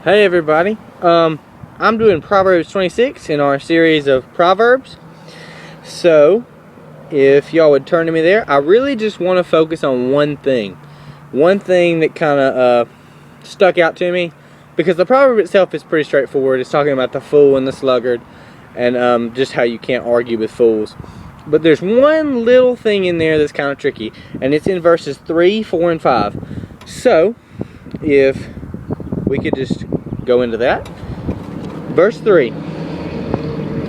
Hey everybody, I'm doing Proverbs 26 in our series of Proverbs. So, if y'all would turn to me there, I really just want to focus on one thing. One thing that kind of stuck out to me, because the proverb itself is pretty straightforward. It's talking about the fool and the sluggard, and just how you can't argue with fools. But there's one little thing in there that's kind of tricky, and it's in verses 3, 4, and 5. So, if we could just go into that. Verse 3.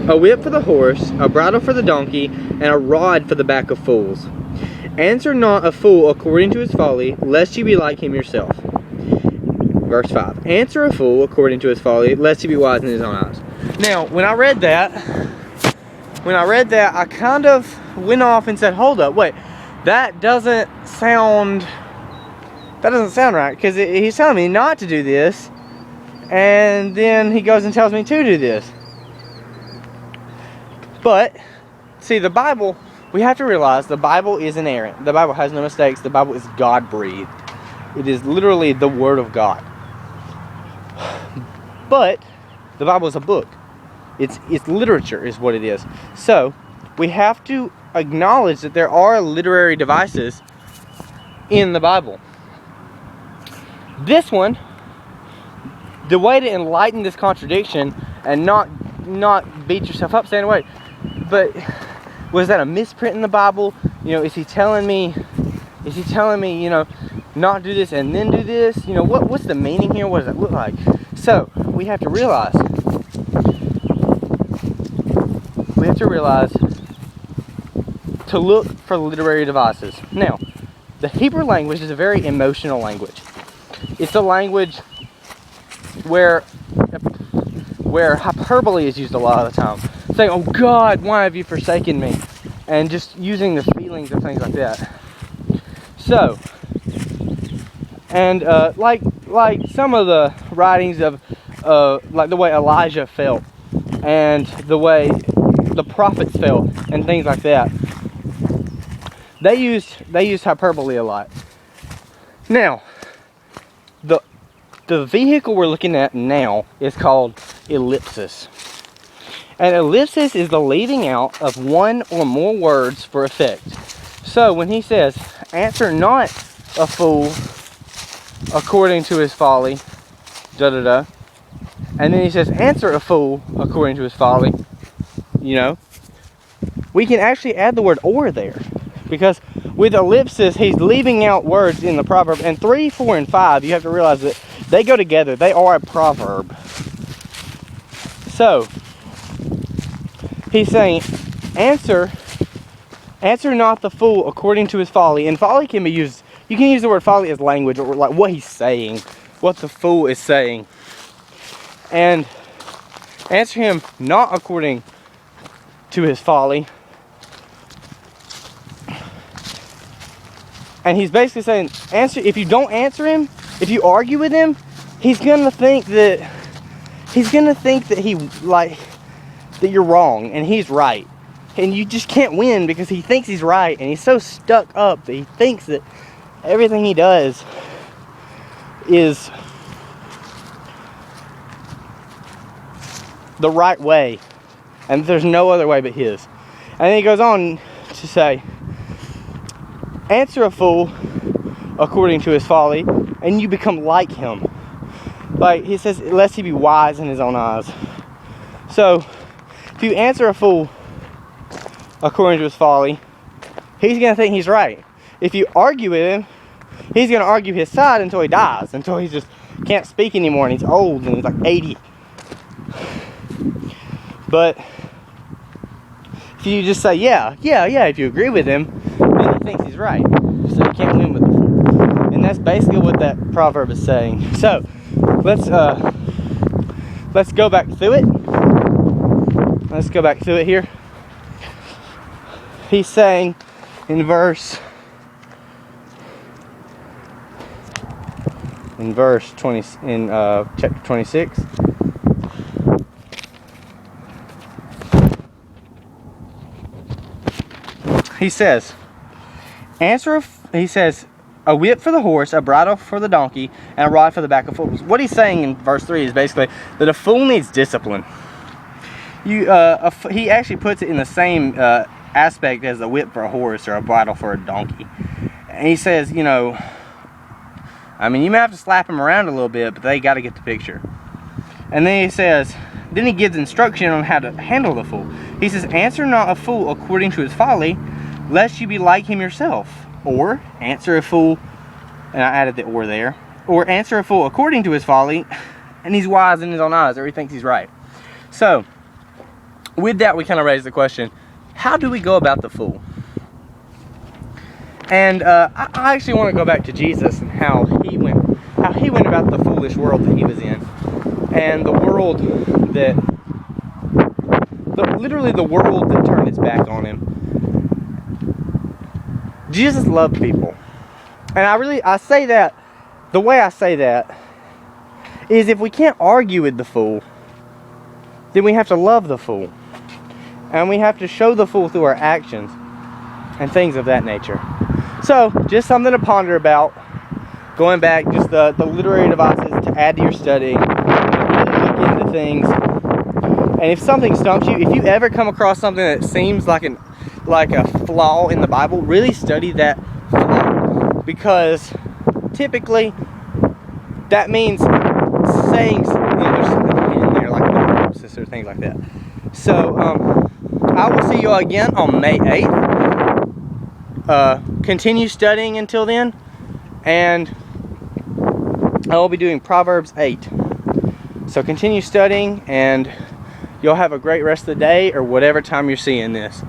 A whip for the horse, a bridle for the donkey, and a rod for the back of fools. Answer not a fool according to his folly, lest you be like him yourself. Verse 5. Answer a fool according to his folly, lest he be wise in his own eyes. Now, when I read that, I kind of went off and said, hold up, wait, that doesn't sound right, because he's telling me not to do this, and then he goes and tells me to do this. But, see, the Bible, we have to realize the Bible is inerrant. The Bible has no mistakes. The Bible is God-breathed. It is literally the Word of God. But, the Bible is a book. It's literature is what it is. So, we have to acknowledge that there are literary devices in the Bible. This one, the way to enlighten this contradiction and not beat yourself up saying, wait, but was that a misprint in the Bible? Is he telling me, not do this and then do this? What's the meaning here? What does it look like? So, we have to realize to look for literary devices. Now, the Hebrew language is a very emotional language. It's a language where hyperbole is used a lot of the time. Saying, oh God, why have you forsaken me? And just using the feelings of things like that. So, and like some of the writings of like the way Elijah felt, and the way the prophets felt, and things like that. They used hyperbole a lot. Now, the vehicle we're looking at now is called ellipsis. And ellipsis is the leaving out of one or more words for effect. So when he says, answer not a fool according to his folly, and then he says, answer a fool according to his folly, we can actually add the word or there. Because with ellipsis, he's leaving out words in the proverb. And 3, 4, and 5, you have to realize that they go together. They are a proverb. So, he's saying, answer not the fool according to his folly. And folly can be used, you can use the word folly as language, or like what he's saying, what the fool is saying. And answer him not according to his folly. And he's basically saying, if you don't answer him, if you argue with him, he's gonna think that that you're wrong and he's right. And you just can't win because he thinks he's right, and he's so stuck up that he thinks that everything he does is the right way, and there's no other way but his. And then he goes on to say, answer a fool according to his folly, and you become like him. Like he says, lest he be wise in his own eyes. So, if you answer a fool according to his folly, he's going to think he's right. If you argue with him, he's going to argue his side until he dies, until he just can't speak anymore, and he's old, and he's like 80. But if you just say, yeah, if you agree with him, then he thinks he's right. So you can't win with the fool. And that's basically what that proverb is saying. So, let's go back through it. Let's go back through it here. He's saying in chapter 26. He says, a whip for the horse, a bridle for the donkey, and a rod for the back of fools. What he's saying in verse 3 is basically that a fool needs discipline. He actually puts it in the same aspect as a whip for a horse or a bridle for a donkey. And he says, you know, I mean, you may have to slap them around a little bit, but they got to get the picture. And then he says, then he gives instruction on how to handle the fool. He says, answer not a fool according to his folly, lest you be like him yourself. Or, answer a fool, and I added the or there, or answer a fool according to his folly, and he's wise in his own eyes, or he thinks he's right. So, with that, we kind of raise the question, how do we go about the fool? And I actually want to go back to Jesus and how he went about the foolish world that he was in, and the world that, literally the world that turned its back on him. Jesus loved people, and I say that, the way I say that is, if we can't argue with the fool, then we have to love the fool, and we have to show the fool through our actions and things of that nature. So, just something to ponder about. Going back, just the literary devices to add to your studying, really look into things. And if something stumps you, if you ever come across something that seems like a flaw in the Bible, really study that flaw, because typically that means saying, there's something in there, like ellipsis or things like that. So I will see you all again on May 8th. Continue studying until then, and I will be doing Proverbs 8. So continue studying, and you'll have a great rest of the day, or whatever time you're seeing this.